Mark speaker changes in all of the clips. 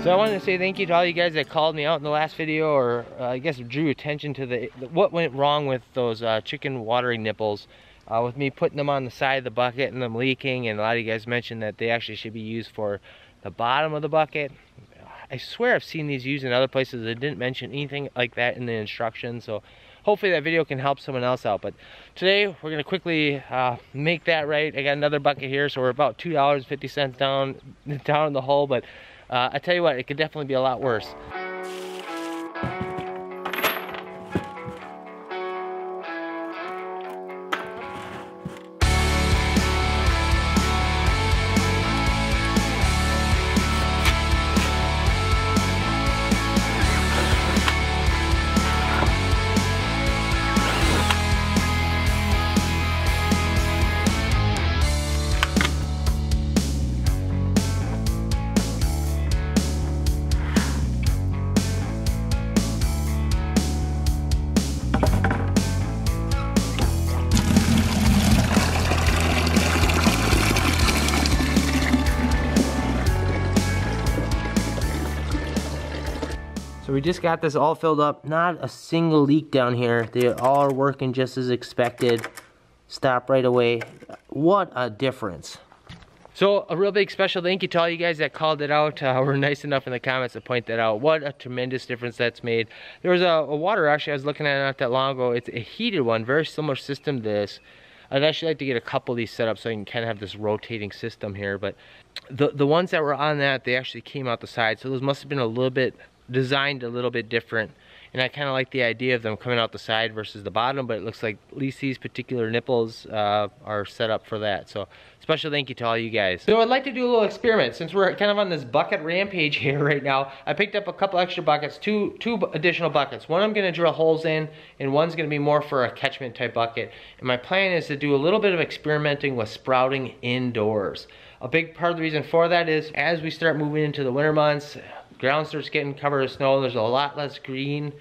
Speaker 1: So I wanted to say thank you to all you guys that called me out in the last video, or I guess drew attention to what went wrong with those chicken watering nipples. With me putting them on the side of the bucket and them leaking, and a lot of you guys mentioned that they actually should be used for the bottom of the bucket. I swear I've seen these used in other places that didn't mention anything like that in the instructions, so hopefully that video can help someone else out. But today we're going to quickly make that right. I got another bucket here, so we're about $2.50 down in the hole, but I tell you what, it could definitely be a lot worse. So we just got this all filled up. Not a single leak down here. They all are working just as expected. Stop right away. What a difference. So a real big special thank you to all you guys that called it out. Were nice enough in the comments to point that out. What a tremendous difference that's made. There was a water actually I was looking at not that long ago. It's a heated one, very similar system to this. I'd actually like to get a couple of these set up so I can kind of have this rotating system here. But the ones that were on that, they actually came out the side. So those must have been a little bit designed a little bit different, and I kind of like the idea of them coming out the side versus the bottom, but it looks like at least these particular nipples are set up for that. So special thank you to all you guys. So I'd like to do a little experiment since we're kind of on this bucket rampage here right now. I picked up a couple extra buckets, two additional buckets. One I'm going to drill holes in, and one's going to be more for a catchment type bucket. And my plan is to do a little bit of experimenting with sprouting indoors. A big part of the reason for that is as we start moving into the winter months, ground starts getting covered with snow, there's a lot less green.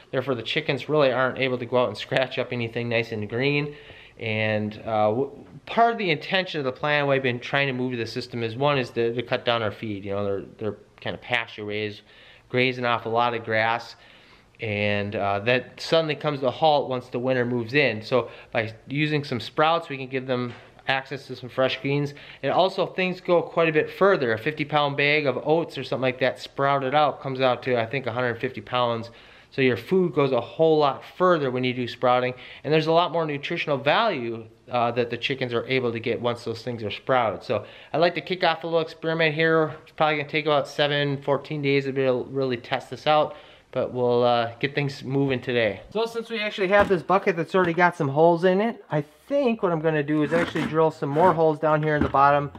Speaker 1: Therefore the chickens really aren't able to go out and scratch up anything nice and green. And part of the intention of the plan why I've been trying to move to the system is one is to cut down our feed. You know, they're kind of pasture raised, grazing off a lot of grass. And that suddenly comes to a halt once the winter moves in. So by using some sprouts, we can give them access to some fresh greens. And also things go quite a bit further. A 50-pound bag of oats or something like that sprouted out comes out to I think 150 pounds. So your food goes a whole lot further when you do sprouting, and there's a lot more nutritional value that the chickens are able to get once those things are sprouted. So I'd like to kick off a little experiment here. It's probably going to take about 14 days to be able to really test this out, but we'll get things moving today. So since we actually have this bucket that's already got some holes in it, I think what I'm going to do is actually drill some more holes down here in the bottom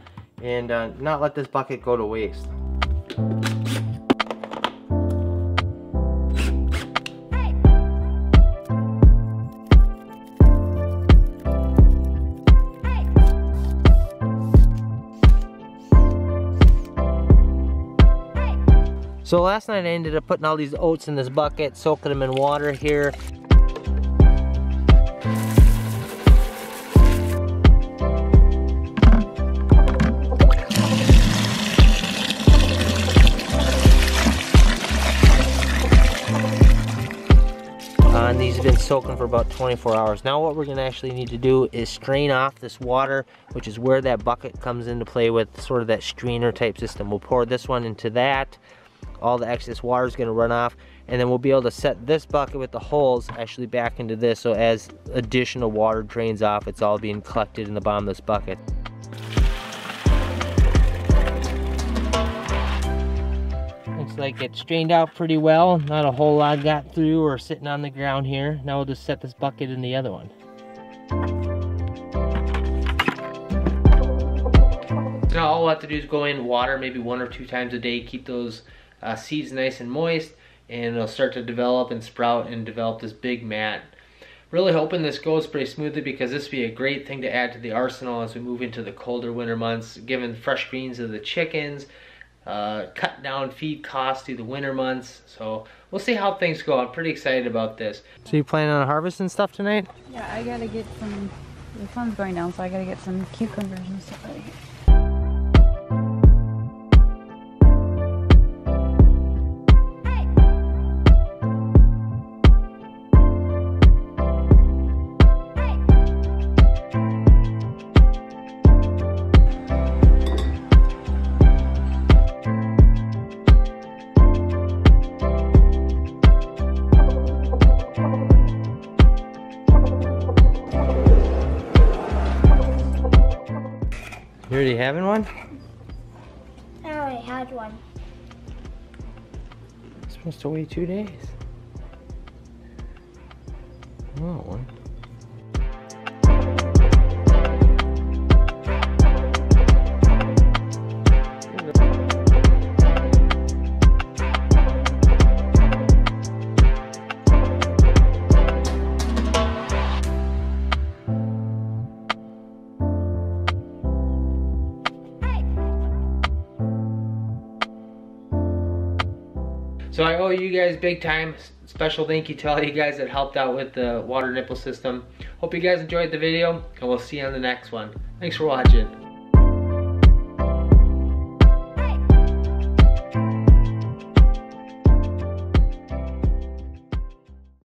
Speaker 1: and not let this bucket go to waste. So last night I ended up putting all these oats in this bucket, soaking them in water here. And these have been soaking for about 24 hours. Now what we're going to actually need to do is strain off this water, which is where that bucket comes into play with sort of that strainer type system. We'll pour this one into that. All the excess water is going to run off, and then we'll be able to set this bucket with the holes actually back into this, so as additional water drains off, it's all being collected in the bottom of this bucket. Looks like it strained out pretty well. Not a whole lot got through or sitting on the ground here. Now we'll just set this bucket in the other one. Now all we'll have to do is go in water maybe 1 or 2 times a day, keep those seeds nice and moist, and it'll start to develop and sprout and develop this big mat. Really hoping this goes pretty smoothly, because this would be a great thing to add to the arsenal as we move into the colder winter months, giving fresh greens to the chickens, cut down feed costs through the winter months. So we'll see how things go. I'm pretty excited about this. So you planning on harvesting stuff tonight?
Speaker 2: Yeah, I gotta get some, the sun's going down, so I gotta get some cucumbers and stuff out of here.
Speaker 1: You already having one?
Speaker 3: I already had one.
Speaker 1: It's supposed to wait 2 days. I want one. So I owe you guys big time. Special thank you to all you guys that helped out with the water nipple system. Hope you guys enjoyed the video, and we'll see you on the next one. Thanks for watching.